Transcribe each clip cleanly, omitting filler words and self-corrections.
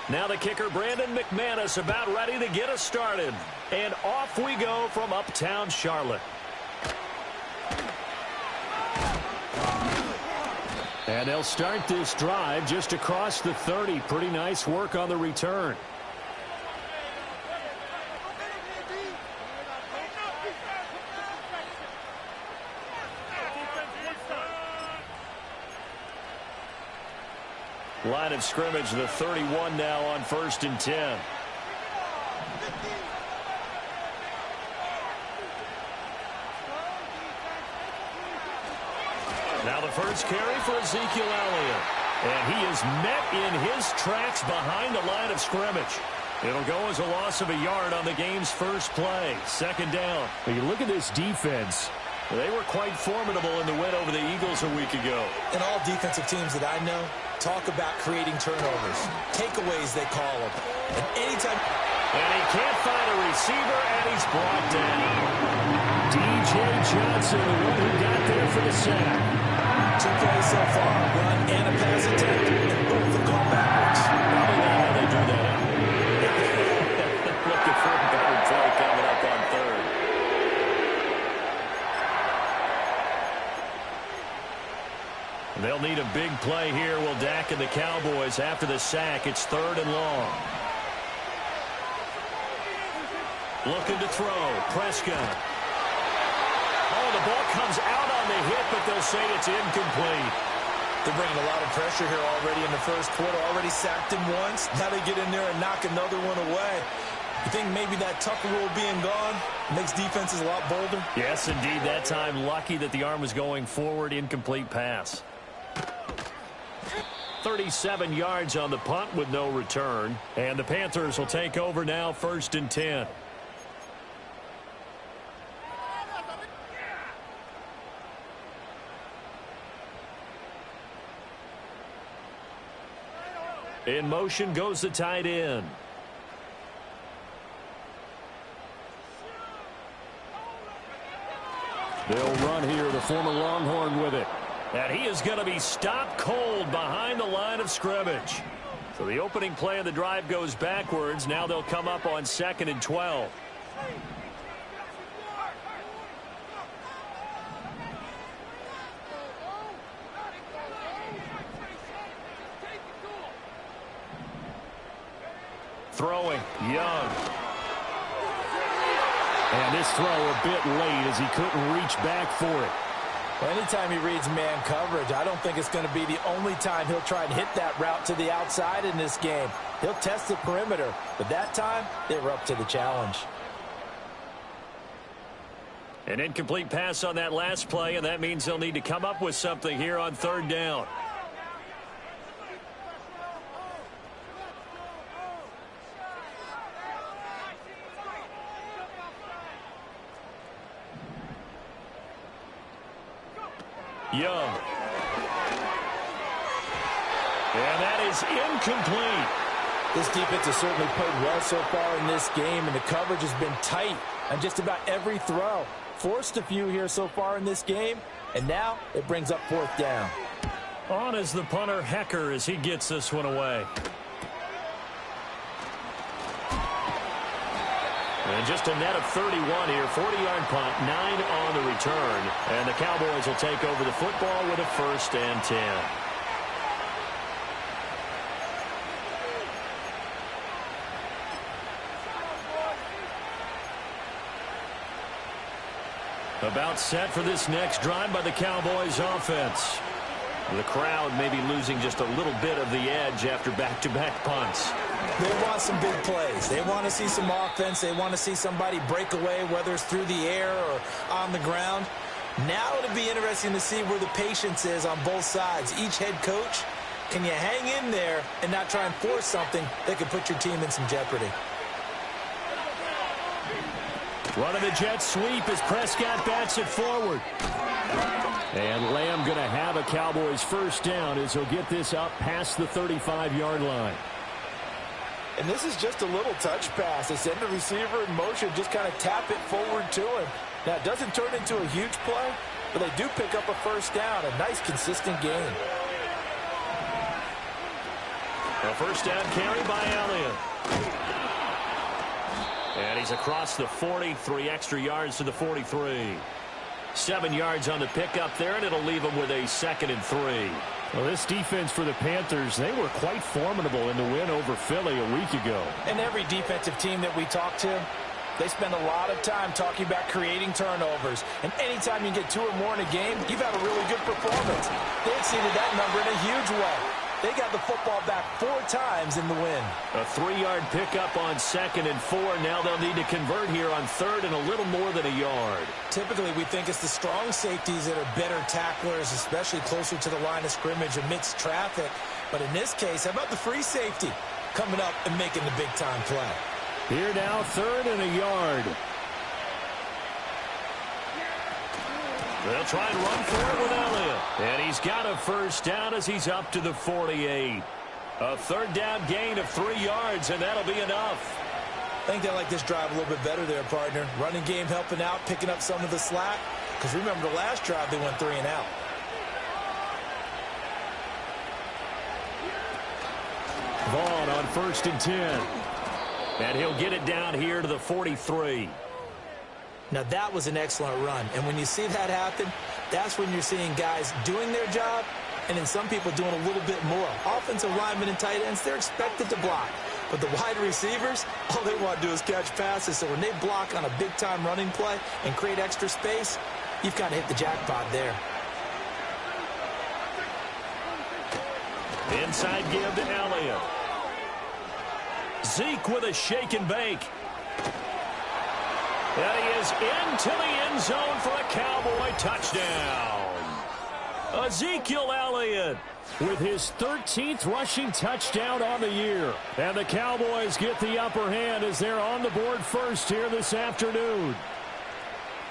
Now the kicker, Brandon McManus, about ready to get us started. And off we go from uptown Charlotte. And they'll start this drive just across the 30. Pretty nice work on the return. Line of scrimmage, the 31 now on 1st and 10. Now the first carry for Ezekiel Elliott. And he is met in his tracks behind the line of scrimmage. It'll go as a loss of a yard on the game's first play. 2nd down. When you look at this defense, they were quite formidable in the win over the Eagles a week ago. And all defensive teams that I know talk about creating turnovers. Takeaways, they call them. And anytime... And he can't find a receiver, and he's brought down. D.J. Johnson, the one who got there for the sack. 2 plays so far, run and a pass attempt, and both have gone backwards. Probably not how they do that. Looking for a better play coming up on 3rd. They'll need a big play here. Will Dak and the Cowboys after the sack. It's 3rd and long. Looking to throw. Prescott. Oh, the ball comes out on the hit, but they'll say it's incomplete. They're bringing a lot of pressure here already in the first quarter. Already sacked him once. Now they get in there and knock another one away. You think maybe that Tucker rule being gone makes defenses a lot bolder? Yes, indeed. That time, lucky that the arm was going forward. Incomplete pass. 37 yards on the punt with no return. And the Panthers will take over now, 1st and 10. In motion goes the tight end. They'll run here, the former Longhorn with it. And he is going to be stopped cold behind the line of scrimmage. So the opening play of the drive goes backwards. Now they'll come up on 2nd and 12. Throwing, Young. And this throw a bit late as he couldn't reach back for it. Well, anytime he reads man coverage, I don't think it's going to be the only time he'll try and hit that route to the outside in this game. He'll test the perimeter, but that time they were up to the challenge. An incomplete pass on that last play, and that means they'll need to come up with something here on 3rd down. Young. And that is incomplete. This defense has certainly played well so far in this game, and the coverage has been tight on just about every throw. Forced a few here so far in this game, and now it brings up 4th down. On is the punter, Hecker, as he gets this one away. And just a net of 31 here, 40-yard punt, 9 on the return. And the Cowboys will take over the football with a 1st and 10. About set for this next drive by the Cowboys offense. The crowd maybe losing just a little bit of the edge after back-to-back punts. They want some big plays. They want to see some offense. They want to see somebody break away, whether it's through the air or on the ground. Now it'll be interesting to see where the patience is on both sides. Each head coach, can you hang in there and not try and force something that could put your team in some jeopardy? Running the jet sweep as Prescott bats it forward. And Lamb going to have a Cowboys 1st down as he'll get this up past the 35-yard line. And this is just a little touch pass. They send the receiver in motion, just kind of tap it forward to him. Now, it doesn't turn into a huge play, but they do pick up a 1st down. A nice, consistent game. A first down carry by Elliott. And he's across the 40, 3 extra yards to the 43. 7 yards on the pickup there, and it'll leave him with a 2nd and 3. Well, this defense for the Panthers, they were quite formidable in the win over Philly a week ago. And every defensive team that we talk to, they spend a lot of time talking about creating turnovers. And anytime you get 2 or more in a game, you've had a really good performance. They exceeded that number in a huge way. They got the football back 4 times in the win. A 3-yard pickup on 2nd and 4. Now they'll need to convert here on 3rd and a little more than a yard. Typically, we think it's the strong safeties that are better tacklers, especially closer to the line of scrimmage amidst traffic. But in this case, how about the free safety coming up and making the big-time play? Here now, 3rd and a yard. They'll try and run for it with Elliott. And he's got a first down as he's up to the 48. A 3rd down gain of 3 yards, and that'll be enough. I think they like this drive a little bit better there, partner. Running game helping out, picking up some of the slack. Because remember, the last drive, they went 3 and out. Vaughn on 1st and 10. And he'll get it down here to the 43. Now, that was an excellent run. And when you see that happen, that's when you're seeing guys doing their job and then some people doing a little bit more. Offensive linemen and tight ends, they're expected to block. But the wide receivers, all they want to do is catch passes. So when they block on a big-time running play and create extra space, you've got to hit the jackpot there. Inside give to Elliott. Zeke with a shake and bake. And he is into the end zone for a Cowboy touchdown. Ezekiel Elliott with his 13th rushing touchdown on the year. And the Cowboys get the upper hand as they're on the board first here this afternoon.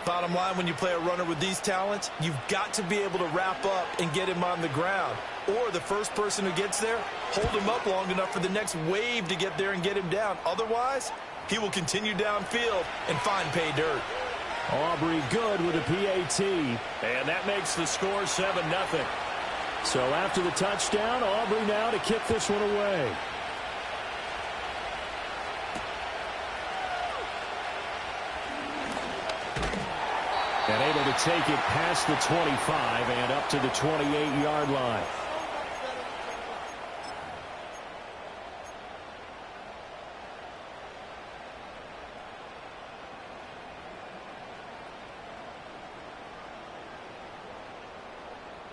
Bottom line, when you play a runner with these talents, you've got to be able to wrap up and get him on the ground. Or the first person who gets there, hold him up long enough for the next wave to get there and get him down. Otherwise, he will continue downfield and find pay dirt. Aubrey good with a PAT. And that makes the score 7-0. So after the touchdown, Aubrey now to kick this one away. And able to take it past the 25 and up to the 28-yard line.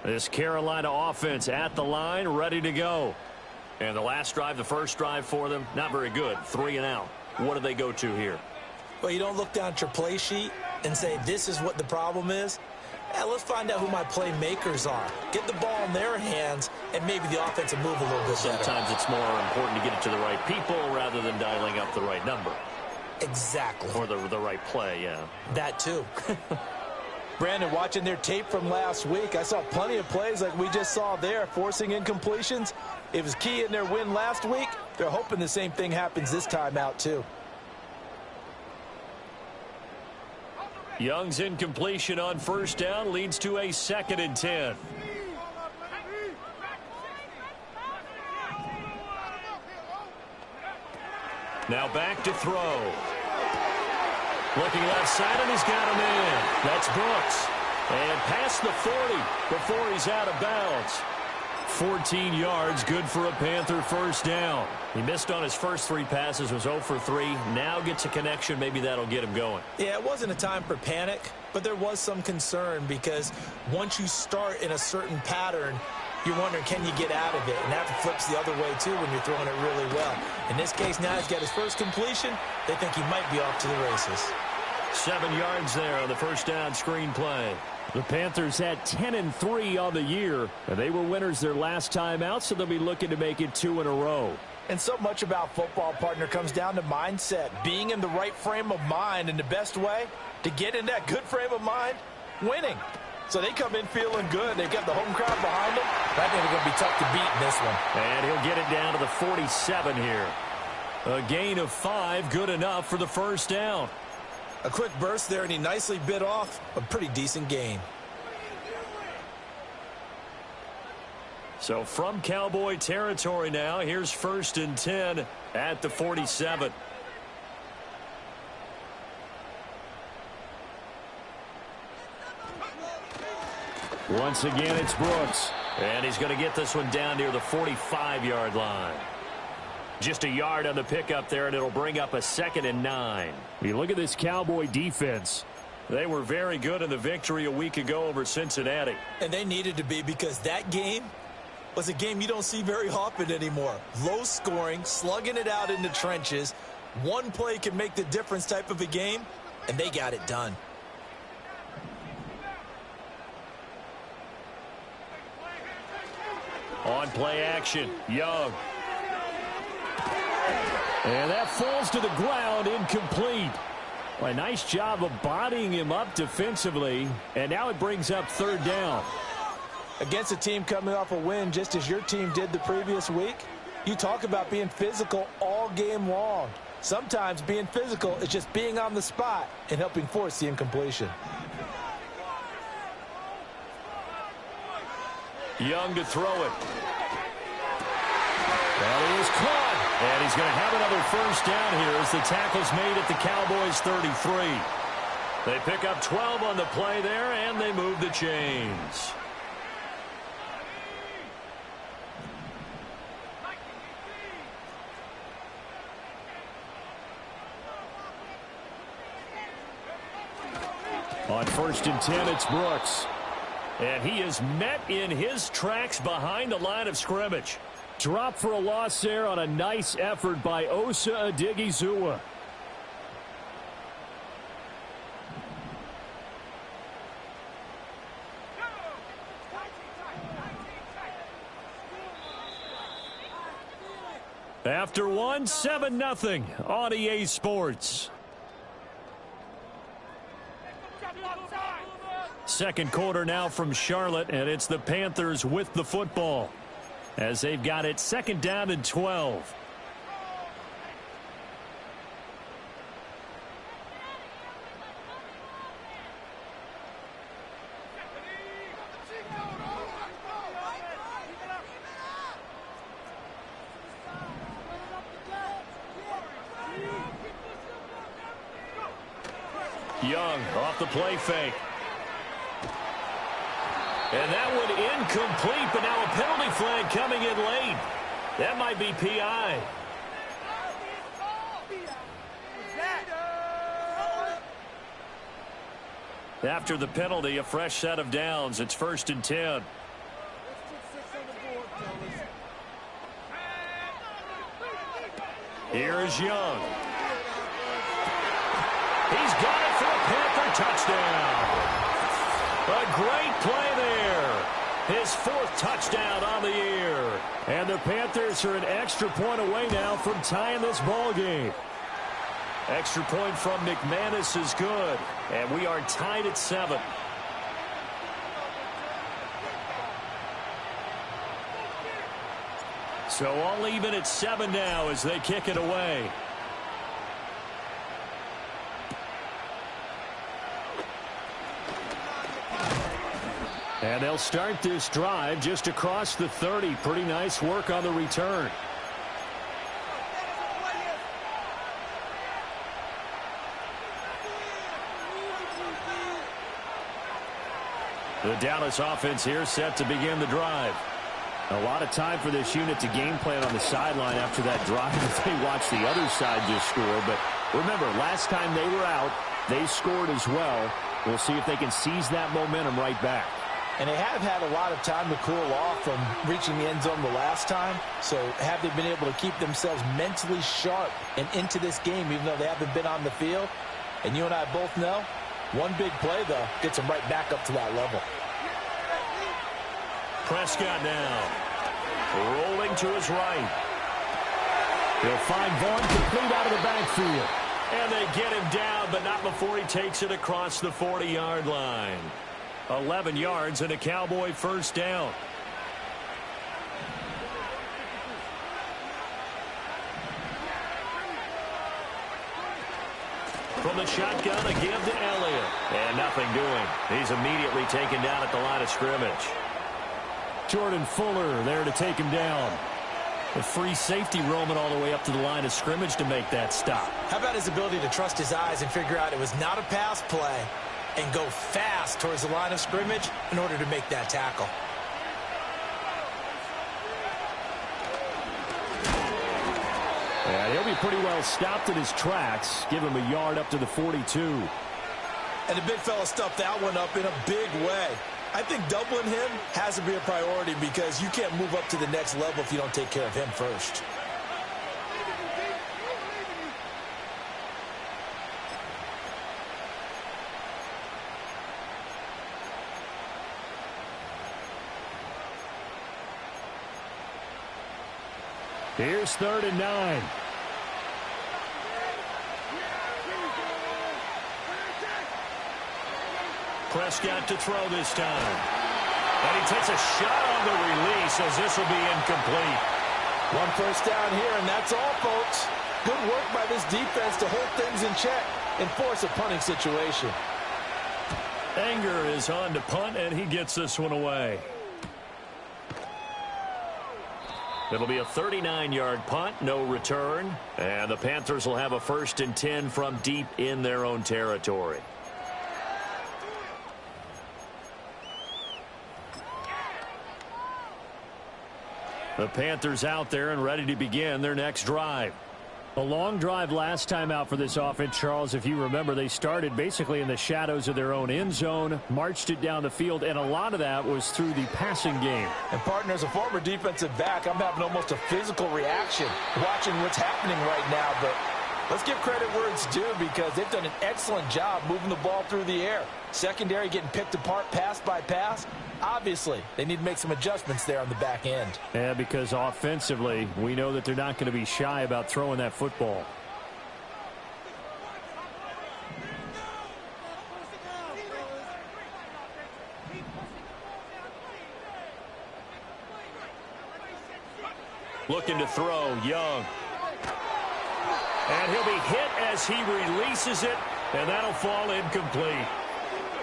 This Carolina offense at the line, ready to go. And the last drive, the first drive for them, not very good. 3 and out. What do they go to here? Well, you don't look down at your play sheet and say, this is what the problem is. Yeah, let's find out who my playmakers are. Get the ball in their hands, and maybe the offense will move a little bit better. Sometimes it's more important to get it to the right people rather than dialing up the right number. Exactly. Or the right play, yeah. That too. Brandon, watching their tape from last week, I saw plenty of plays like we just saw there, forcing incompletions. It was key in their win last week. They're hoping the same thing happens this time out too. Young's incompletion on first down leads to a 2nd and 10. Now back to throw. Looking left side, and he's got him in. That's Brooks. And past the 40 before he's out of bounds. 14 yards, good for a Panther first down. He missed on his first 3 passes, was 0 for 3. Now gets a connection. Maybe that'll get him going. Yeah, it wasn't a time for panic, but there was some concern because once you start in a certain pattern, you're wondering, can you get out of it? And that flips the other way, too, when you're throwing it really well. In this case, now he's got his first completion. They think he might be off to the races. 7 yards there on the first down screen play. The Panthers had 10-3 on the year, and they were winners their last time out, so they'll be looking to make it 2 in a row. And so much about football, partner, comes down to mindset. Being in the right frame of mind, and the best way to get in that good frame of mind, winning. So they come in feeling good. They've got the home crowd behind them. I think they're going to be tough to beat in this one. And he'll get it down to the 47 here. A gain of 5, good enough for the first down. A quick burst there, and he nicely bit off a pretty decent gain. So from Cowboy territory now, here's 1st and 10 at the 47. Once again, it's Brooks. And he's going to get this one down near the 45-yard line. Just a yard on the pickup there, and it'll bring up a 2nd and 9. You look at this Cowboy defense. They were very good in the victory a week ago over Cincinnati. And they needed to be, because that game was a game you don't see very often anymore. Low scoring, slugging it out in the trenches. One play can make the difference type of a game, and they got it done. On play action, Young. And that falls to the ground, incomplete. A nice job of bodying him up defensively, and now it brings up 3rd down. Against a team coming off a win just as your team did the previous week, you talk about being physical all game long. Sometimes being physical is just being on the spot and helping force the incompletion. Young to throw it. That is caught. And he's going to have another 1st down here as the tackle's made at the Cowboys' 33. They pick up 12 on the play there, and they move the chains. On 1st and 10, it's Brooks. And he is met in his tracks behind the line of scrimmage. Drop for a loss there on a nice effort by Osa Odighizuwa. After one, 7-0 on EA Sports. Second quarter now from Charlotte, and it's the Panthers with the football as they've got it 2nd down and 12. Young off the play fake. And that one incomplete, but now a penalty flag coming in late. That might be PI. After the penalty, a fresh set of downs. It's 1st and 10. Here's Young. He's got it for a Panther touchdown. A great play there. His 4th touchdown on the year. And the Panthers are an extra point away now from tying this ball game. Extra point from McManus is good. And we are tied at 7. So all even at 7 now as they kick it away. And they'll start this drive just across the 30. Pretty nice work on the return. The Dallas offense here set to begin the drive. A lot of time for this unit to game plan on the sideline after that drive as they watch the other side just score. But remember, last time they were out, they scored as well. We'll see if they can seize that momentum right back. And they have had a lot of time to cool off from reaching the end zone the last time. So have they been able to keep themselves mentally sharp and into this game even though they haven't been on the field? And you and I both know, one big play, though, gets them right back up to that level. Prescott now. Rolling to his right. He'll find Vaughn complete out of the backfield. And they get him down, but not before he takes it across the 40-yard line. 11 yards and a Cowboy 1st down. From the shotgun, a give to Elliott. And nothing doing. He's immediately taken down at the line of scrimmage. Jordan Fuller there to take him down. The free safety roaming all the way up to the line of scrimmage to make that stop. How about his ability to trust his eyes and figure out it was not a pass play and go fast towards the line of scrimmage in order to make that tackle. And he'll be pretty well stopped in his tracks. Give him a yard up to the 42. And the big fella stuffed that one up in a big way. I think doubling him has to be a priority because you can't move up to the next level if you don't take care of him first. Here's 3rd and 9. Prescott to throw this time. And he takes a shot on the release as this will be incomplete. 1 first down here, and that's all, folks. Good work by this defense to hold things in check and force a punting situation. Anger is on to punt, and he gets this one away. It'll be a 39-yard punt, no return. And the Panthers will have a 1st and 10 from deep in their own territory. The Panthers out there and ready to begin their next drive. A long drive last time out for this offense, Charles. If you remember, they started basically in the shadows of their own end zone, marched it down the field, and a lot of that was through the passing game. And, partner, as a former defensive back, I'm having almost a physical reaction watching what's happening right now. But let's give credit where it's due because they've done an excellent job moving the ball through the air. Secondary getting picked apart pass by pass. Obviously, they need to make some adjustments there on the back end. Yeah, because offensively, we know that they're not going to be shy about throwing that football. Looking to throw, Young. And he'll be hit as he releases it, and that'll fall incomplete.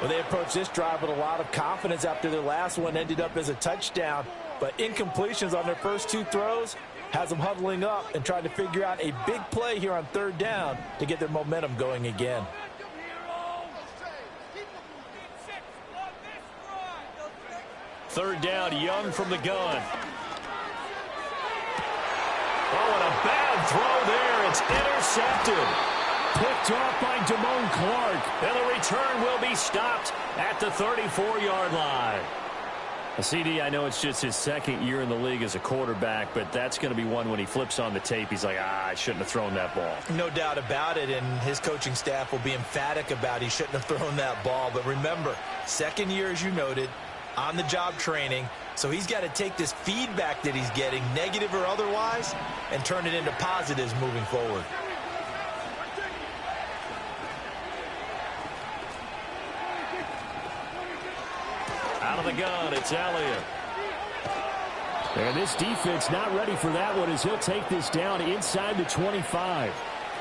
Well, they approached this drive with a lot of confidence after their last one ended up as a touchdown. But incompletions on their first 2 throws has them huddling up and trying to figure out a big play here on 3rd down to get their momentum going again. Third down, Young from the gun. Oh, and a bad throw there. It's intercepted. Picked off by Damone Clark. And the return will be stopped at the 34-yard line. CD, I know it's just his 2nd year in the league as a quarterback, but that's going to be one when he flips on the tape. He's like, I shouldn't have thrown that ball. No doubt about it, and his coaching staff will be emphatic about he shouldn't have thrown that ball. But remember, 2nd year, as you noted, on-the-job training. So he's got to take this feedback that he's getting, negative or otherwise, and turn it into positives moving forward. Out of the gun, it's Elliott. And this defense not ready for that one as he'll take this down inside the 25.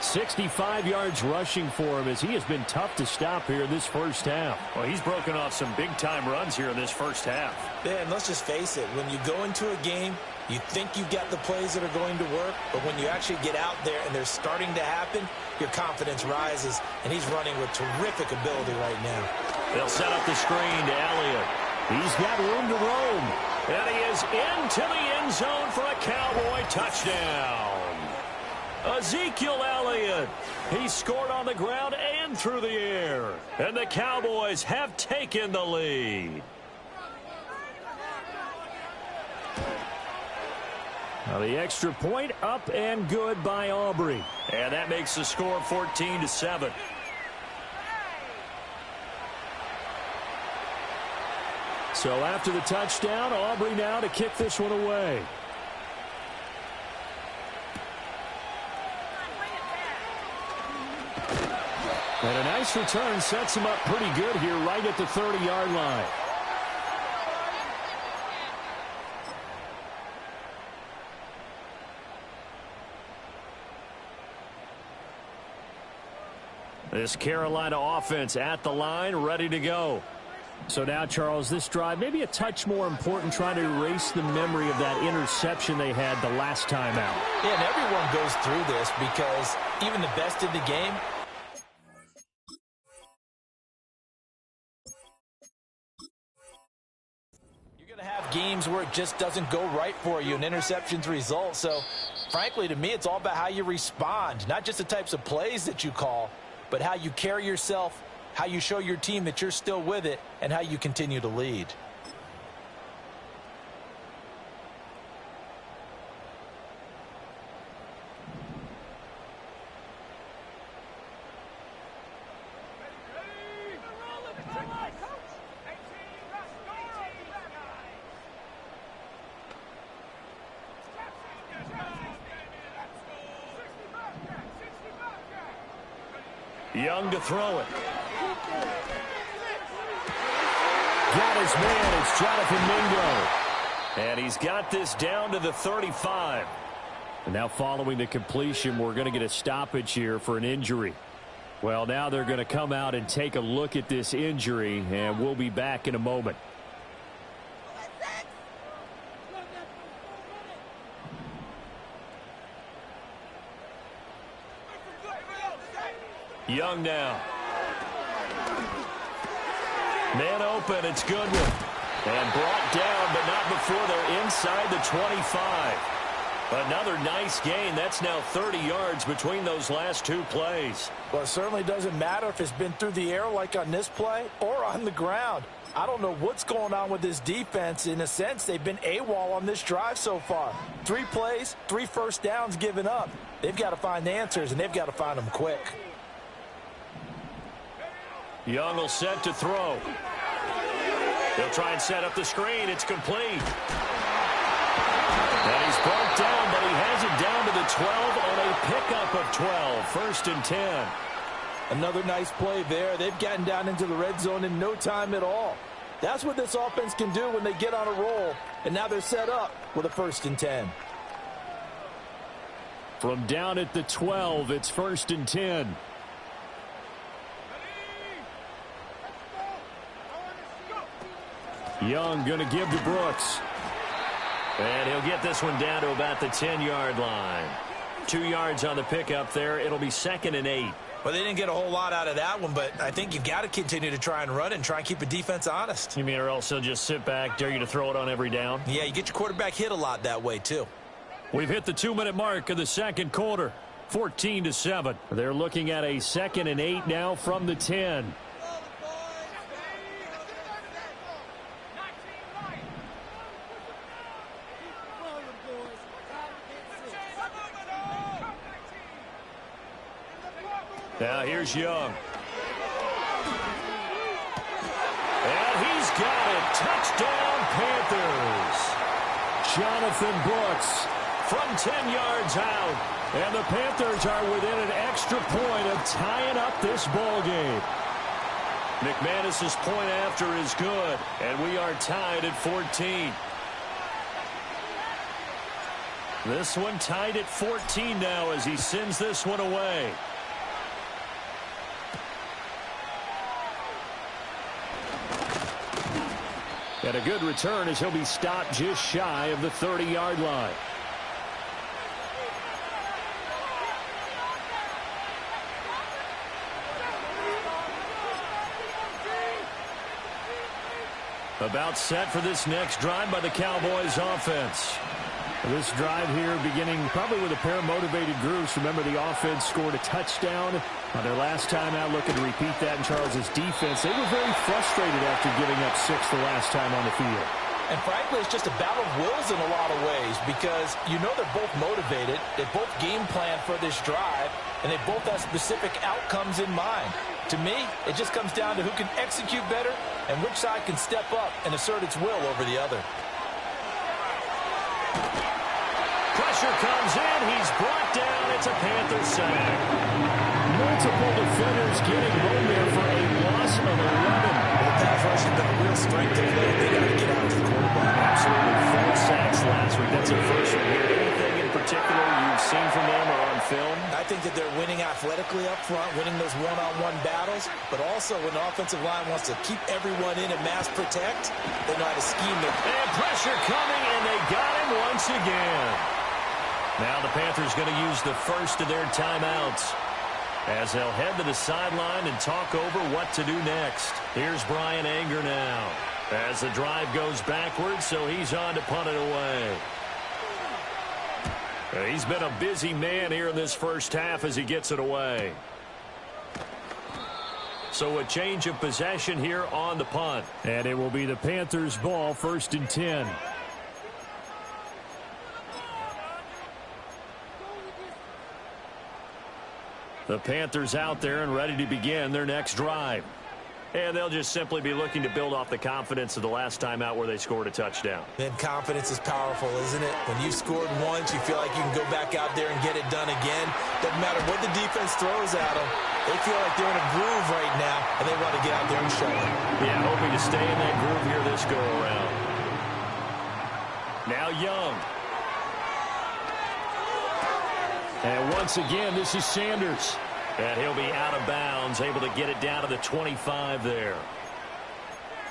65 yards rushing for him as he has been tough to stop here in this first half. Well, he's broken off some big-time runs here in this first half. Yeah, and let's just face it. When you go into a game, you think you got the plays that are going to work, but when you actually get out there and they're starting to happen, your confidence rises, and he's running with terrific ability right now. They'll set up the screen to Elliott. He's got room to roam. And he is into the end zone for a Cowboy touchdown. Ezekiel Elliott. He scored on the ground and through the air. And the Cowboys have taken the lead. Now the extra point up and good by Aubrey. And that makes the score 14-7. So after the touchdown, Aubrey now to kick this one away. And a nice return sets him up pretty good here right at the 30-yard line. This Carolina offense at the line, ready to go. So now, Charles, this drive maybe a touch more important, trying to erase the memory of that interception they had the last time out. Yeah, and everyone goes through this because even the best in the game, you're going to have games where it just doesn't go right for you, and interceptions result. So, frankly, to me, it's all about how you respond, not just the types of plays that you call, but how you carry yourself, how you show your team that you're still with it, and how you continue to lead. Young to throw it. Got his man. It's Jonathan Mingo. And he's got this down to the 35. And now following the completion, we're going to get a stoppage here for an injury. Well, now they're going to come out and take a look at this injury, and we'll be back in a moment. Young now. Man open, it's Goodwin. And brought down, but not before they're inside the 25. Another nice gain. That's now 30 yards between those last two plays. Well, it certainly doesn't matter if it's been through the air like on this play or on the ground. I don't know what's going on with this defense. In a sense, they've been AWOL on this drive so far. 3 plays, 3 first downs given up. They've got to find answers, and they've got to find them quick. Young will set to throw. They'll try and set up the screen. It's complete. And he's brought down, but he has it down to the 12 on a pickup of 12. First and 10. Another nice play there. They've gotten down into the red zone in no time at all. That's what this offense can do when they get on a roll. And now they're set up with a first and 10. From down at the 12, it's first and 10. Young going to give to Brooks. And he'll get this one down to about the 10-yard line. 2 yards on the pickup there. It'll be 2nd and 8. Well, they didn't get a whole lot out of that one, but I think you've got to continue to try and run and try and keep a defense honest. You mean or else he'll just sit back, dare you to throw it on every down? Yeah, you get your quarterback hit a lot that way, too. We've hit the 2-minute mark of the second quarter. 14-7. They're looking at a 2nd and 8 now from the 10. Now here's Young. And he's got it. Touchdown, Panthers. Jonathan Brooks from 10 yards out. And the Panthers are within an extra point of tying up this ball game. McManus's point after is good. And we are tied at 14. This one tied at 14 now as he sends this one away. And a good return as he'll be stopped just shy of the 30-yard line. About set for this next drive by the Cowboys offense. This drive here beginning probably with a pair of motivated groups. Remember, the offense scored a touchdown on their last time out. Looking to repeat that in Charles's defense. They were very frustrated after giving up 6 the last time on the field. And frankly, it's just a battle of wills in a lot of ways because you know they're both motivated. They both game plan for this drive, and they both have specific outcomes in mind. To me, it just comes down to who can execute better and which side can step up and assert its will over the other. Pressure comes in. He's brought down. It's a Panther sack. Multiple defenders getting home there for a loss of 11. The pass rush has been a real strength of late. They got to get out to the quarterback. Absolutely 4 sacks last week. That's a first one here. Anything in particular you've seen from them or on film? I think that they're winning athletically up front, winning those one-on-one battles, but also when the offensive line wants to keep everyone in and mass protect, they know how to scheme it. And pressure coming, and they got him once again. Now the Panthers going to use the first of their timeouts as they'll head to the sideline and talk over what to do next. Here's Brian Anger now as the drive goes backwards, so he's on to punt it away. He's been a busy man here in this first half as he gets it away. So a change of possession here on the punt. And it will be the Panthers' ball, 1st and 10. The Panthers out there and ready to begin their next drive. And they'll just simply be looking to build off the confidence of the last time out where they scored a touchdown. And confidence is powerful, isn't it? When you've scored once, you feel like you can go back out there and get it done again. Doesn't matter what the defense throws at them. They feel like they're in a groove right now, and they want to get out there and show it. Yeah, hoping to stay in that groove here this go-around. Now Young. And once again, this is Sanders. And he'll be out of bounds, able to get it down to the 25 there.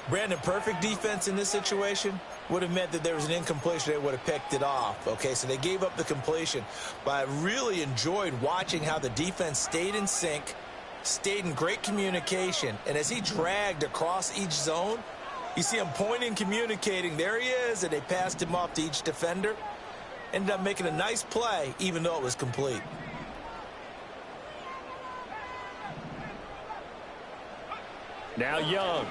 Brandon, perfect defense in this situation would have meant that there was an incompletion. They would have picked it off. Okay, so they gave up the completion. But I really enjoyed watching how the defense stayed in sync, stayed in great communication. And as he dragged across each zone, you see him pointing, communicating. There he is, and they passed him off to each defender. Ended up making a nice play, even though it was complete. Now Young.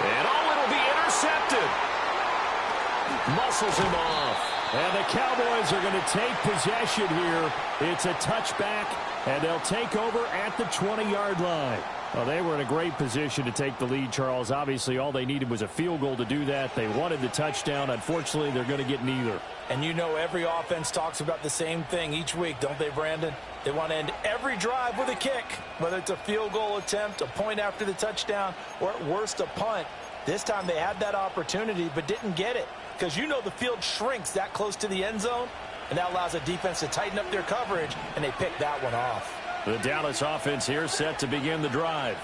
And it'll be intercepted. Muscles him off. And the Cowboys are going to take possession here. It's a touchback, and they'll take over at the 20-yard line. Well, they were in a great position to take the lead, Charles. Obviously, all they needed was a field goal to do that. They wanted the touchdown. Unfortunately, they're going to get neither. And you know every offense talks about the same thing each week, don't they, Brandon? They want to end every drive with a kick, whether it's a field goal attempt, a point after the touchdown, or at worst a punt. This time they had that opportunity but didn't get it because you know the field shrinks that close to the end zone, and that allows the defense to tighten up their coverage, and they picked that one off. The Dallas offense here set to begin the drive.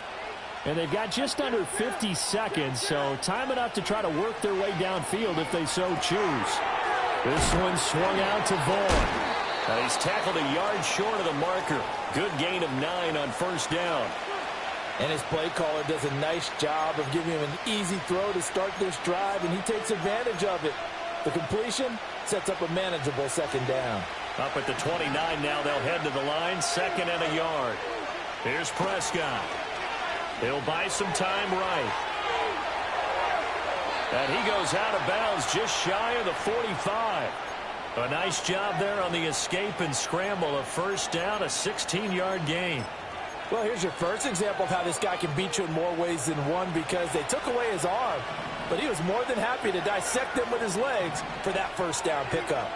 And they've got just under 50 seconds, so time enough to try to work their way downfield if they so choose. This one swung out to Vaughn. He's tackled a yard short of the marker. Good gain of 9 on first down. And his play caller does a nice job of giving him an easy throw to start this drive, and he takes advantage of it. The completion sets up a manageable second down. Up at the 29 now, they'll head to the line, 2nd and a yard. Here's Prescott. He'll buy some time right. And he goes out of bounds just shy of the 45. A nice job there on the escape and scramble. A first down, a 16-yard gain. Well, here's your first example of how this guy can beat you in more ways than one because they took away his arm, but he was more than happy to dissect them with his legs for that first down pickup.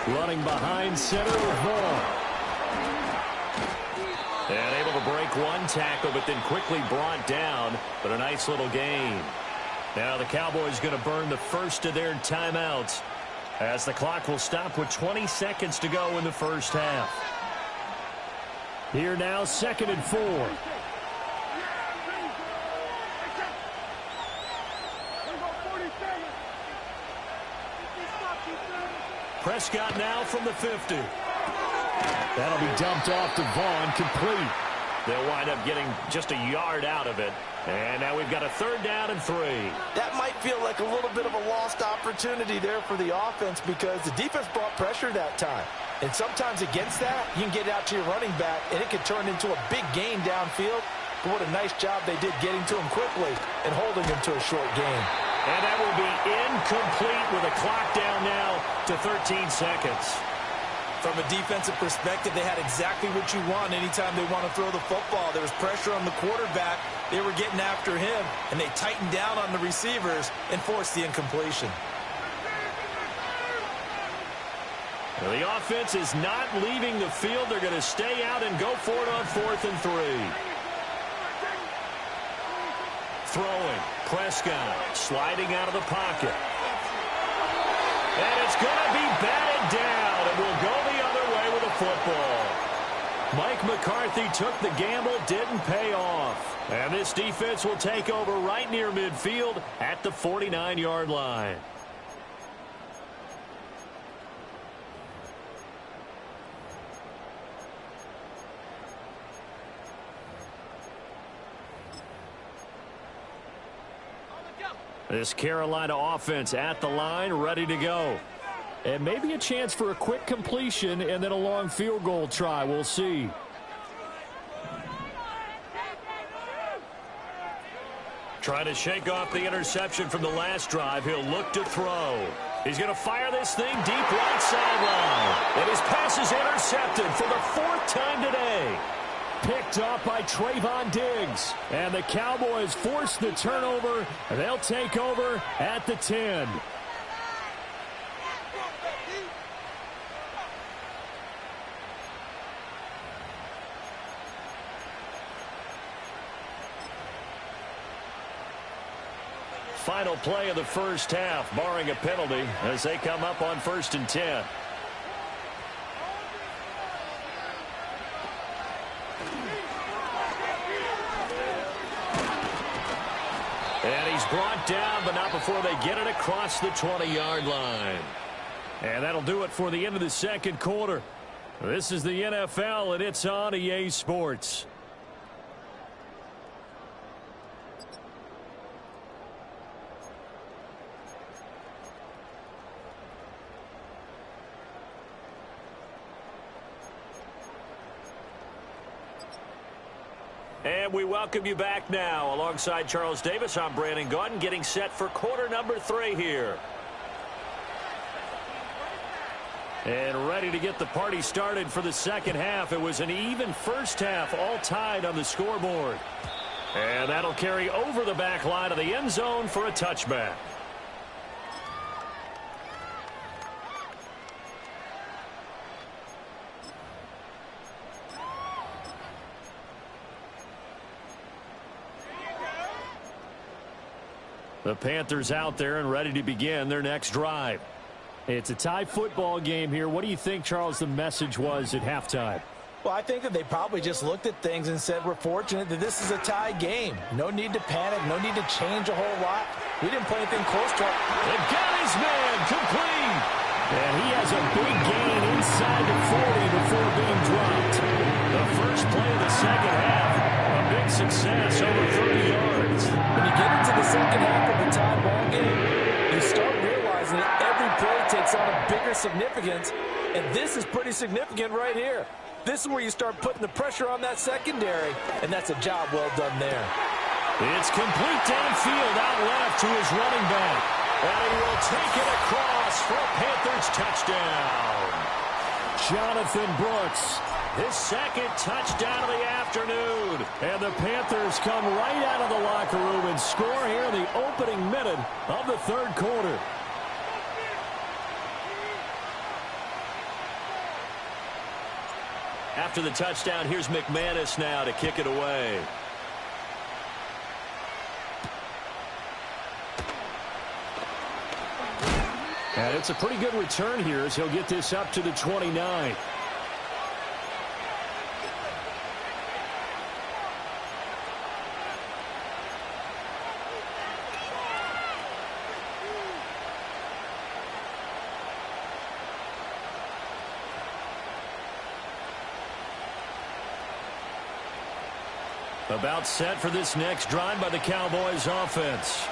Running behind center with Vaughn. And able to break one tackle, but then quickly brought down. But a nice little gain. Now the Cowboys going to burn the first of their timeouts as the clock will stop with 20 seconds to go in the first half. Here now, 2nd and 4. Prescott now from the 50. That'll be dumped off to Vaughn, complete. They'll wind up getting just a yard out of it. And now we've got a 3rd down and 3. That might feel like a little bit of a lost opportunity there for the offense because the defense brought pressure that time. And sometimes against that, you can get out to your running back, and it can turn into a big gain downfield. But what a nice job they did getting to him quickly and holding him to a short gain. And that will be incomplete with a clock down now to 13 seconds. From a defensive perspective, they had exactly what you want anytime they want to throw the football. There was pressure on the quarterback. They were getting after him, and they tightened down on the receivers and forced the incompletion. Well, the offense is not leaving the field. They're going to stay out and go for it on 4th and 3. Throwing. Prescott sliding out of the pocket. And it's going to be batted down. It will go the other way with a football. Mike McCarthy took the gamble, didn't pay off. And this defense will take over right near midfield at the 49-yard line. This Carolina offense at the line, ready to go. And maybe a chance for a quick completion and then a long field goal try. We'll see. Trying to shake off the interception from the last drive. He'll look to throw. He's going to fire this thing deep right sideline. And his pass is intercepted for the 4th time today. Picked up by Trayvon Diggs. And the Cowboys force the turnover. And they'll take over at the 10. Final play of the first half, barring a penalty, as they come up on 1st and 10. And he's brought down, but not before they get it across the 20-yard line. And that'll do it for the end of the second quarter. This is the NFL, and it's on EA Sports. And we welcome you back now. Alongside Charles Davis, I'm Brandon Gaudin, getting set for quarter number 3 here. And ready to get the party started for the second half. It was an even first half, all tied on the scoreboard. And that'll carry over the back line of the end zone for a touchback. The Panthers out there and ready to begin their next drive. It's a tie football game here. What do you think, Charles, the message was at halftime? Well, I think that they probably just looked at things and said, we're fortunate that this is a tie game. No need to panic. No need to change a whole lot. We didn't play anything close to it. They've got his man complete. And he has a big gain inside the 40 before being dropped. The first play of the second half. A big success, over 30 yards. When you get into the second half of the tie ball game, you start realizing that every play takes on a bigger significance, and this is pretty significant right here. This is where you start putting the pressure on that secondary, and that's a job well done there. It's complete downfield, out left to his running back. And he will take it across for a Panthers touchdown. Jonathan Brooks, his second touchdown of the afternoon. And the Panthers come right out of the locker room and score here in the opening minute of the third quarter. After the touchdown, here's McManus now to kick it away. And it's a pretty good return here as he'll get this up to the 29. About set for this next drive by the Cowboys offense.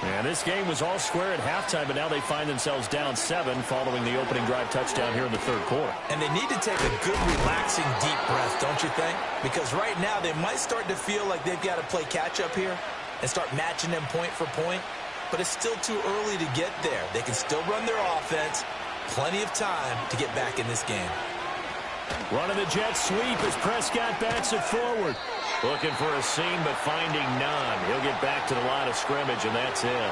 And this game was all square at halftime, but now they find themselves down 7 following the opening drive touchdown here in the third quarter. And they need to take a good, relaxing, deep breath, don't you think? Because right now they might start to feel like they've got to play catch-up here and start matching them point for point. But it's still too early to get there. They can still run their offense. Plenty of time to get back in this game. Running the jet sweep as Prescott bats it forward. Looking for a seam, but finding none. He'll get back to the line of scrimmage, and that's it.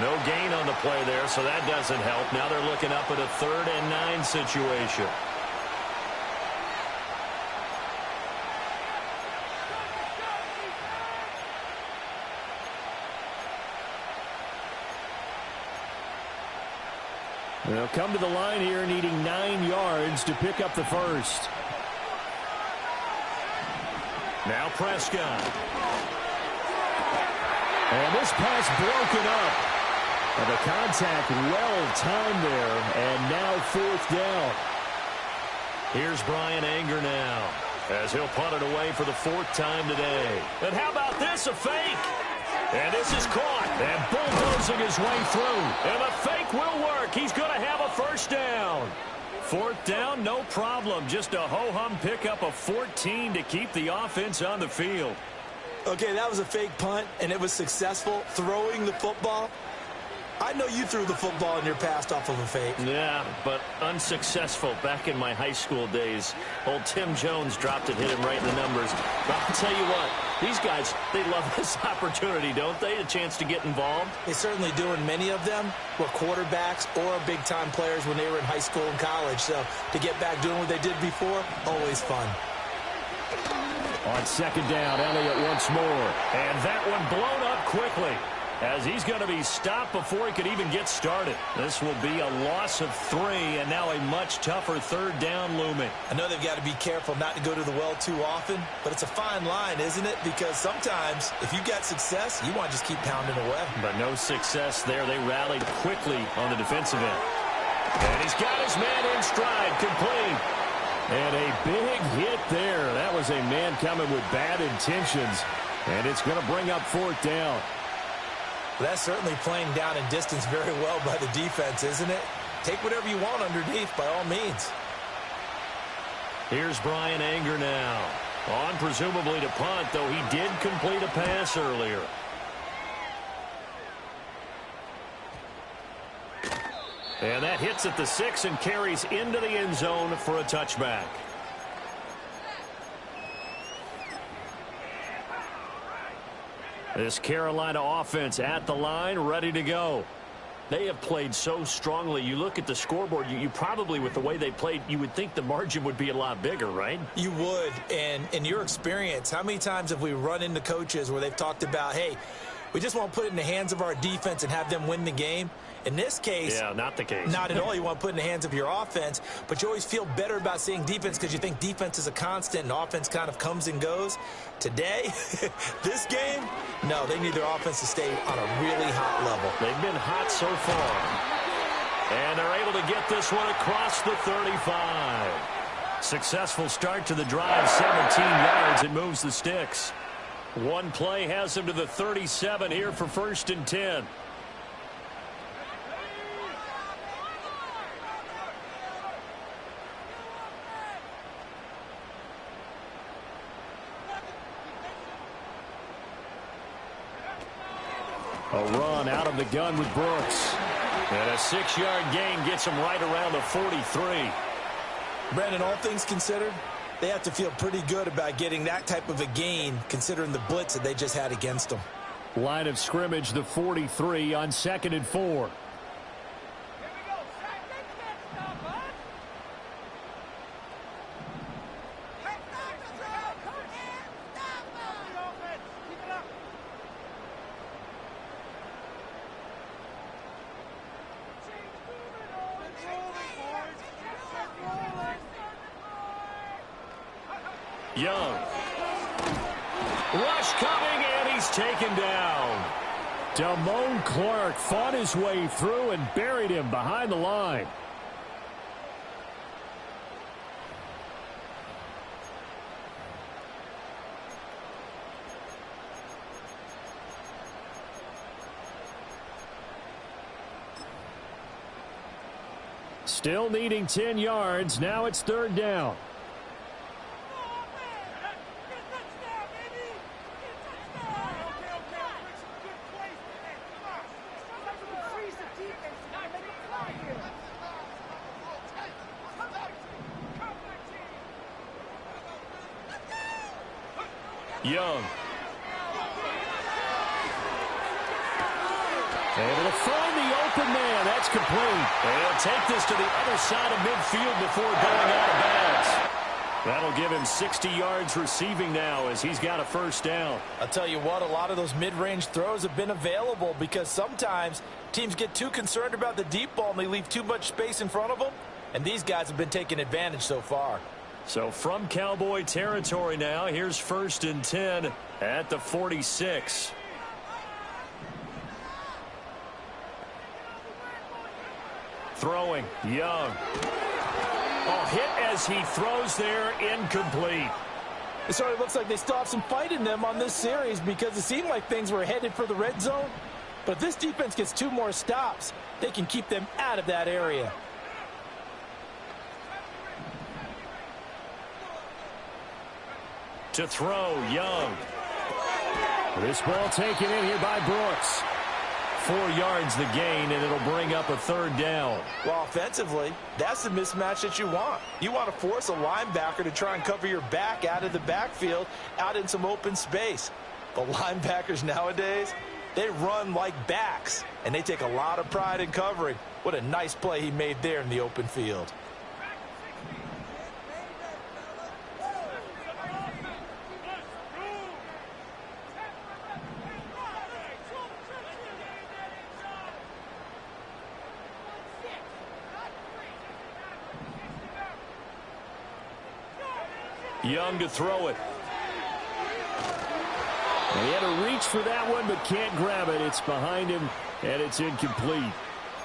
No gain on the play there, so that doesn't help. Now they're looking up at a 3rd and 9 situation. They'll come to the line here needing 9 yards to pick up the first. Now Prescott. And this pass broken up. And the contact well timed there. And now 4th down. Here's Brian Anger now, as he'll punt it away for the 4th time today. And how about this, a fake? And this is caught, and bulldozing his way through. And the fake will work. He's going to have a first down. 4th down, no problem. Just a ho-hum pickup of 14 to keep the offense on the field. Okay, that was a fake punt, and it was successful throwing the football. I know you threw the football in your past off of a fake. Yeah, but unsuccessful back in my high school days. Old Tim Jones dropped it, hit him right in the numbers. But I'll tell you what, these guys, they love this opportunity, don't they? A chance to get involved. They certainly do, and many of them were quarterbacks or big-time players when they were in high school and college. So to get back doing what they did before, always fun. On 2nd down, Elliott once more. And that one blown up quickly, as he's going to be stopped before he could even get started. This will be a loss of 3, and now a much tougher 3rd down looming. I know they've got to be careful not to go to the well too often, but it's a fine line, isn't it? Because sometimes, if you got success, you want to just keep pounding away. But no success there. They rallied quickly on the defensive end. And he's got his man in stride, complete. And a big hit there. That was a man coming with bad intentions, and it's going to bring up 4th down. That's certainly playing down in distance very well by the defense, isn't it? Take whatever you want underneath, by all means. Here's Brian Anger now. On presumably to punt, though he did complete a pass earlier. And that hits at the 6 and carries into the end zone for a touchback. This Carolina offense at the line, ready to go. They have played so strongly. You look at the scoreboard, you probably, with the way they played, you would think the margin would be a lot bigger, right? You would. And in your experience, how many times have we run into coaches where they've talked about, hey, we just want to put it in the hands of our defense and have them win the game? In this case, yeah, not the case. Not at all. You want to put it in the hands of your offense, but you always feel better about seeing defense because you think defense is a constant and offense kind of comes and goes. Today, this game, no, they need their offense to stay on a really hot level. They've been hot so far. And they're able to get this one across the 35. Successful start to the drive, 17 yards. It moves the sticks. One play has them to the 37 here for 1st and 10. A run out of the gun with Brooks. And a 6-yard gain gets him right around the 43. Brandon, all things considered, they have to feel pretty good about getting that type of a gain considering the blitz that they just had against them. Line of scrimmage, the 43 on 2nd and 4. Young. Rush coming, and he's taken down. Damone Clark fought his way through and buried him behind the line. Still needing 10 yards. Now it's 3rd down. Young. Able to find the open man. That's complete. And he'll take this to the other side of midfield before going out of bounds. That'll give him 60 yards receiving now as he's got a first down. I'll tell you what, a lot of those mid-range throws have been available because sometimes teams get too concerned about the deep ball and they leave too much space in front of them, and these guys have been taking advantage so far. So from Cowboy territory now, here's 1st and 10 at the 46. Throwing, Young. Oh, hit as he throws there, incomplete. It sort of looks like they still have some fight in them on this series because it seemed like things were headed for the red zone. But if this defense gets 2 more stops, they can keep them out of that area. To throw, Young. This ball taken in here by Brooks. 4 yards the gain, and it'll bring up a 3rd down. Well, offensively, that's the mismatch that you want. You want to force a linebacker to try and cover your back out of the backfield, out in some open space. But linebackers nowadays, they run like backs, and they take a lot of pride in covering. What a nice play he made there in the open field. Young to throw it. And he had to reach for that one, but can't grab it. It's behind him, and it's incomplete.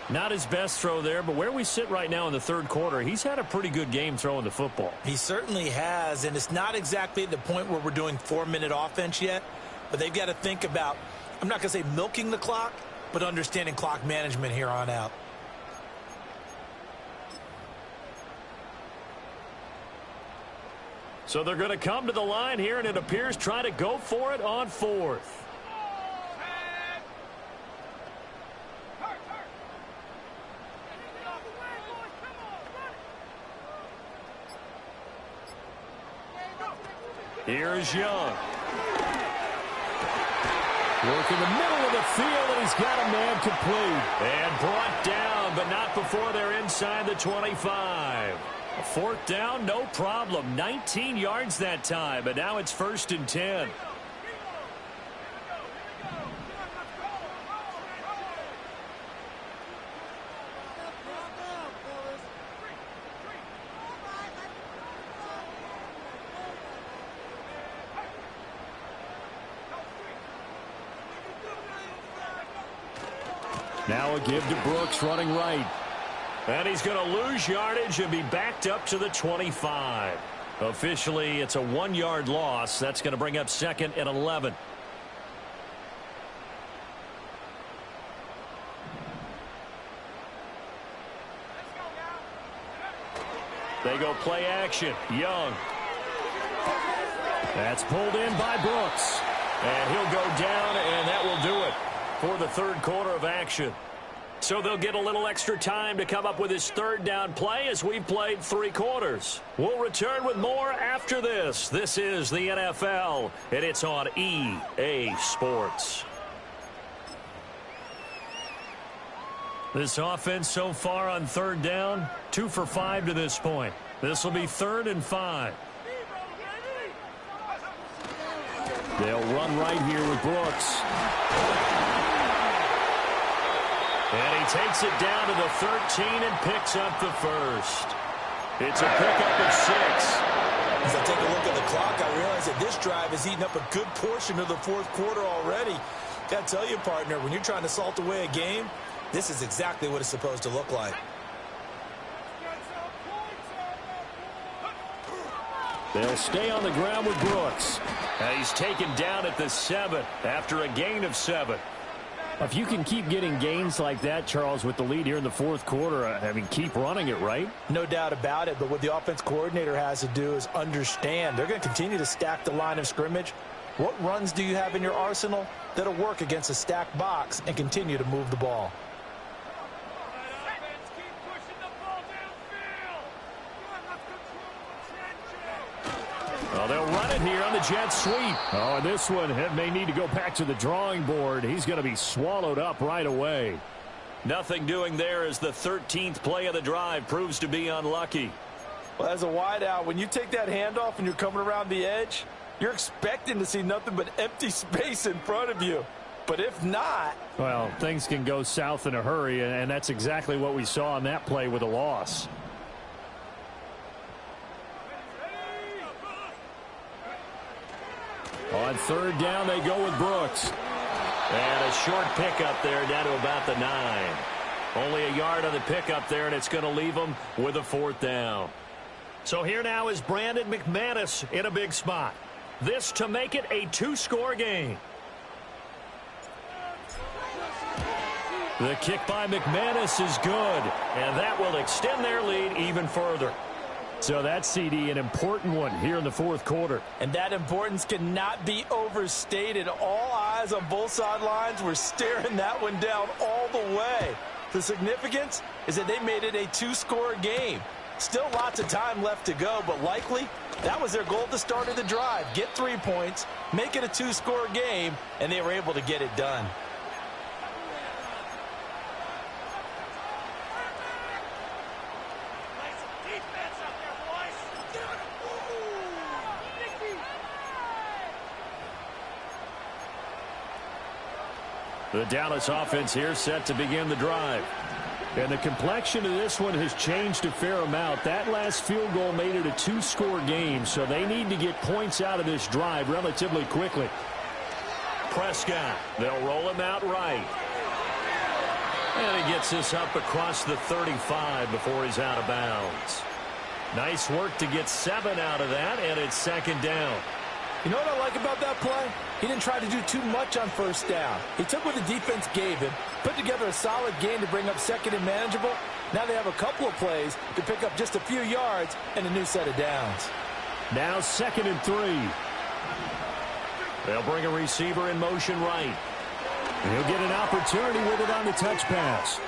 Not his best throw there, but where we sit right now in the 3rd quarter, he's had a pretty good game throwing the football. He certainly has, and it's not exactly the point where we're doing 4-minute offense yet, but they've got to think about, I'm not going to say milking the clock, but understanding clock management here on out. So they're going to come to the line here, and it appears try to go for it on 4th. Here's Young. Work in the middle of the field, and he's got a man complete. And brought down, but not before they're inside the 25. A 4th down, no problem. 19 yards that time, but now it's 1st and 10. Now a give to Brooks running right. And he's going to lose yardage and be backed up to the 25. Officially, it's a 1-yard loss. That's going to bring up 2nd and 11. They go play action. Young. That's pulled in by Brooks. And he'll go down, and that will do it for the 3rd quarter of action. So they'll get a little extra time to come up with his 3rd down play as we've played 3 quarters. We'll return with more after this. This is the NFL, and it's on EA Sports. This offense so far on 3rd down, 2 for 5 to this point. This will be 3rd and 5. They'll run right here with Brooks. And he takes it down to the 13 and picks up the 1st. It's a pickup of 6. As I take a look at the clock, I realize that this drive has eaten up a good portion of the 4th quarter already. Got to tell you, partner, when you're trying to salt away a game, this is exactly what it's supposed to look like. They'll stay on the ground with Brooks. And he's taken down at the 7 after a gain of 7. If you can keep getting gains like that, Charles, with the lead here in the 4th quarter, I mean, keep running it, right? No doubt about it, but what the offense coordinator has to do is understand. They're going to continue to stack the line of scrimmage. What runs do you have in your arsenal that'll work against a stacked box and continue to move the ball? Well, they'll run it here on the jet sweep. Oh, and this one may need to go back to the drawing board. He's going to be swallowed up right away. Nothing doing there as the 13th play of the drive proves to be unlucky. Well, as a wideout, when you take that handoff and you're coming around the edge, you're expecting to see nothing but empty space in front of you. But if not... Well, things can go south in a hurry, and that's exactly what we saw on that play with a loss. On third down, they go with Brooks. And a short pickup there down to about the 9. Only a yard on the pickup there, and it's going to leave them with a 4th down. So here now is Brandon McManus in a big spot. This to make it a 2-score game. The kick by McManus is good, and that will extend their lead even further. So that's, CD, an important one here in the 4th quarter. And that importance cannot be overstated. All eyes on both sidelines were staring that one down all the way. The significance is that they made it a 2-score game. Still lots of time left to go, but likely that was their goal at the start of the drive. Get 3 points, make it a 2-score game, and they were able to get it done. The Dallas offense here set to begin the drive. And the complexion of this one has changed a fair amount. That last field goal made it a 2-score game, so they need to get points out of this drive relatively quickly. Prescott, they'll roll him out right. And he gets this up across the 35 before he's out of bounds. Nice work to get 7 out of that, and it's 2nd down. You know what I like about that play? He didn't try to do too much on 1st down. He took what the defense gave him, put together a solid game to bring up 2nd and manageable. Now they have a couple of plays to pick up just a few yards and a new set of downs. Now 2nd and 3. They'll bring a receiver in motion right. He'll get an opportunity with it on the touch pass.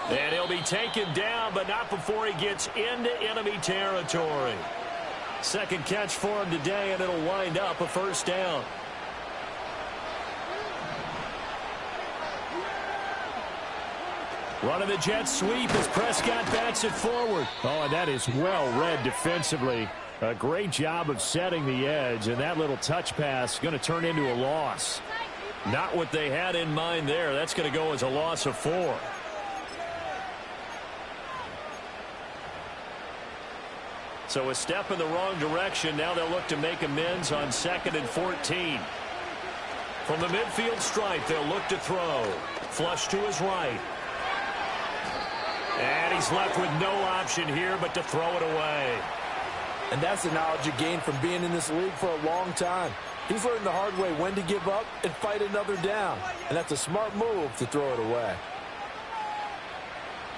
And he'll be taken down, but not before he gets into enemy territory. 2nd catch for him today, and it'll wind up a 1st down. Running the jet sweep as Prescott bats it forward. Oh, and that is well read defensively. A great job of setting the edge, and that little touch pass going to turn into a loss. Not what they had in mind there. That's going to go as a loss of 4. So a step in the wrong direction. Now they'll look to make amends on 2nd and 14. From the midfield stripe, they'll look to throw. Flush to his right. And he's left with no option here but to throw it away. And that's the knowledge you gain from being in this league for a long time. He's learned the hard way when to give up and fight another down. And that's a smart move to throw it away.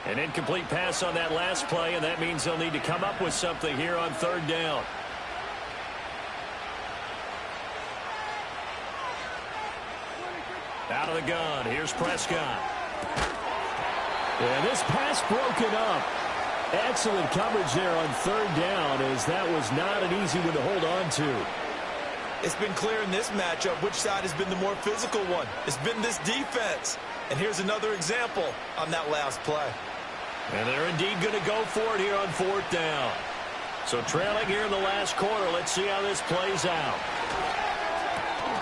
An incomplete pass on that last play, and that means they'll need to come up with something here on 3rd down. Out of the gun, here's Prescott. And this pass broken up. Excellent coverage there on 3rd down, as that was not an easy one to hold on to. It's been clear in this matchup which side has been the more physical one. It's been this defense. And here's another example on that last play. And they're indeed going to go for it here on 4th down. So trailing here in the last quarter, let's see how this plays out.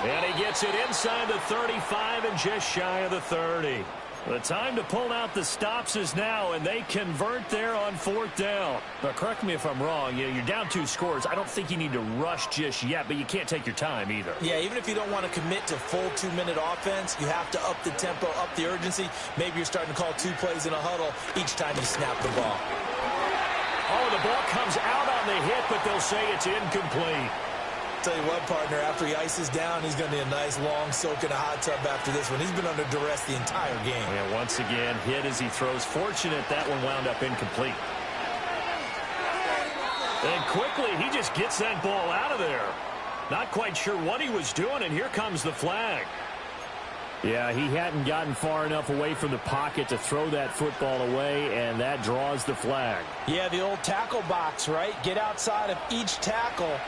And he gets it inside the 35 and just shy of the 30. The time to pull out the stops is now, and they convert there on 4th down. But correct me if I'm wrong, you're down 2 scores. I don't think you need to rush just yet, but you can't take your time either. Yeah, even if you don't want to commit to full 2-minute offense, you have to up the tempo, up the urgency. Maybe you're starting to call 2 plays in a huddle each time you snap the ball. Oh, the ball comes out on the hit, but they'll say it's incomplete. Tell you what, partner, after he ices down, he's going to need a nice long soak in a hot tub after this one. He's been under duress the entire game. And once again, hit as he throws. Fortunate that one wound up incomplete. And quickly, he just gets that ball out of there. Not quite sure what he was doing, and here comes the flag. Yeah, he hadn't gotten far enough away from the pocket to throw that football away, and that draws the flag. Yeah, the old tackle box, right? Get outside of each tackle,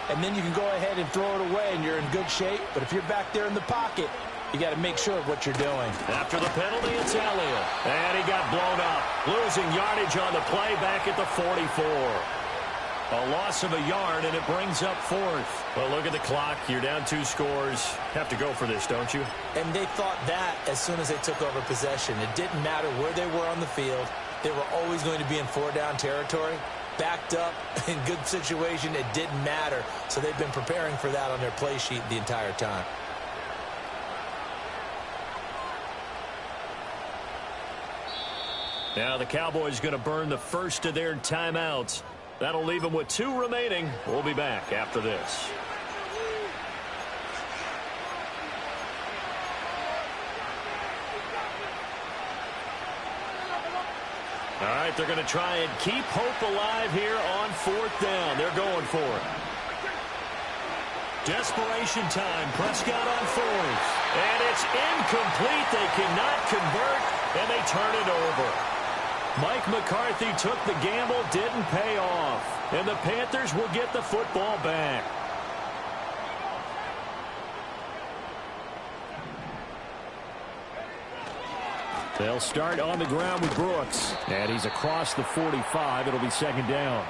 and then you can go ahead and throw it away, and you're in good shape. But if you're back there in the pocket, You got to make sure of what you're doing. After the penalty, it's Elliott. And he got blown up. Losing yardage on the play back at the 44. A loss of a yard, and it brings up fourth. Well, look at the clock. You're down 2 scores. Have to go for this, don't you? And they thought that as soon as they took over possession. It didn't matter where they were on the field. They were always going to be in 4-down territory. Backed up, in good situation, it didn't matter. So they've been preparing for that on their play sheet the entire time. Now the Cowboys going to burn the first of their timeouts. That'll leave them with 2 remaining. We'll be back after this. All right, they're going to try and keep hope alive here on 4th down. They're going for it. Desperation time. Prescott on 4th. And it's incomplete. They cannot convert, and they turn it over. Mike McCarthy took the gamble, didn't pay off. And the Panthers will get the football back. They'll start on the ground with Brooks. And he's across the 45. It'll be 2nd down.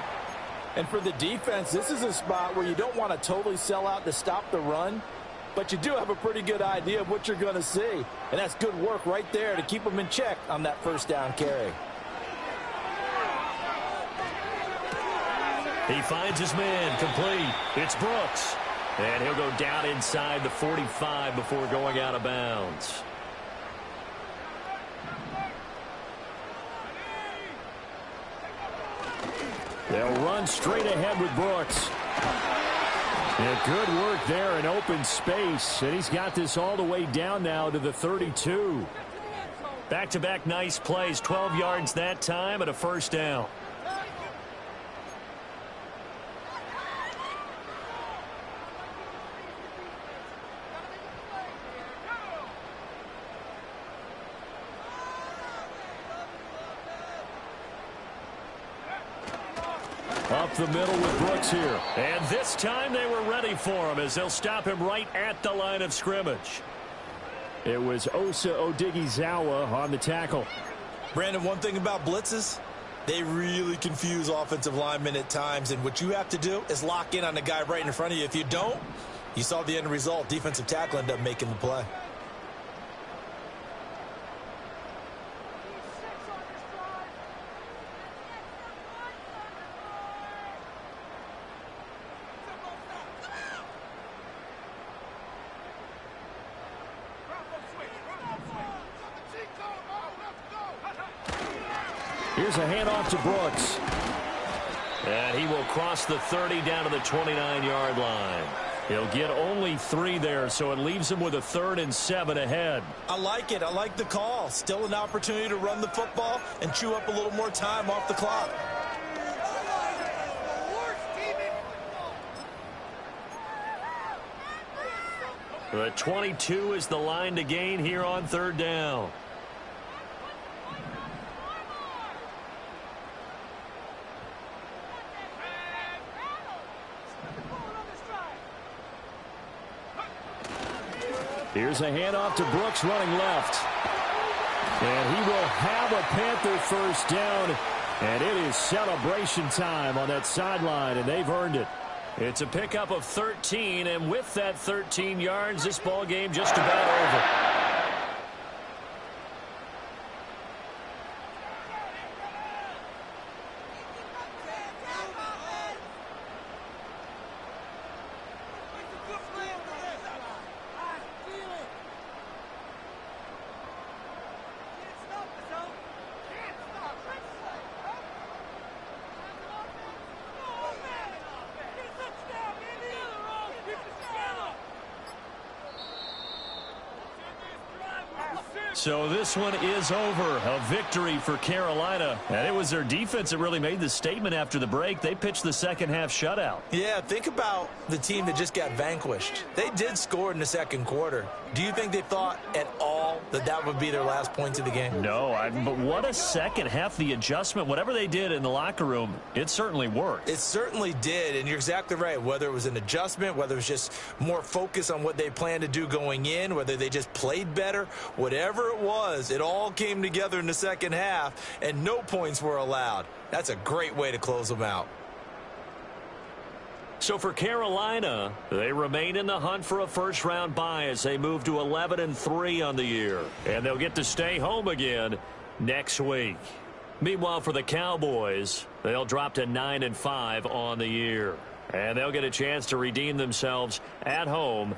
And for the defense, this is a spot where you don't want to totally sell out to stop the run. But you do have a pretty good idea of what you're going to see. And that's good work right there to keep them in check on that 1st down carry. He finds his man complete. It's Brooks. And he'll go down inside the 45 before going out of bounds. They'll run straight ahead with Brooks. And good work there in open space. And he's got this all the way down now to the 32. Back-to-back nice plays. 12 yards that time and a 1st down. Up the middle with Brooks here. And this time they were ready for him as they'll stop him right at the line of scrimmage. It was Osa Odighizuwa on the tackle. Brandon, one thing about blitzes, they really confuse offensive linemen at times. And what you have to do is lock in on the guy right in front of you. If you don't, you saw the end result. Defensive tackle ended up making the play. Here's a handoff to Brooks. And he will cross the 30 down to the 29-yard line. He'll get only 3 there, so it leaves him with a 3rd and 7 ahead. I like it. I like the call. Still an opportunity to run the football and chew up a little more time off the clock. The 22 is the line to gain here on 3rd down. Here's a handoff to Brooks running left. And he will have a Panther 1st down. And it is celebration time on that sideline, and they've earned it. It's a pickup of 13, and with that 13 yards, this ball game just about over. So this one is over. A victory for Carolina. And it was their defense that really made the statement after the break. They pitched the second half shutout. Yeah, think about the team that just got vanquished. They did score in the second quarter. Do you think they thought at all that that would be their last points of the game? No, but what a second half. The adjustment, whatever they did in the locker room, it certainly worked. It certainly did, and you're exactly right. Whether it was an adjustment, whether it was just more focus on what they planned to do going in, whether they just played better, whatever it was, it all came together in the second half, and no points were allowed. That's a great way to close them out. So for Carolina, they remain in the hunt for a first-round bye as they move to 11-3 on the year. And they'll get to stay home again next week. Meanwhile, for the Cowboys, they'll drop to 9-5 on the year. And they'll get a chance to redeem themselves at home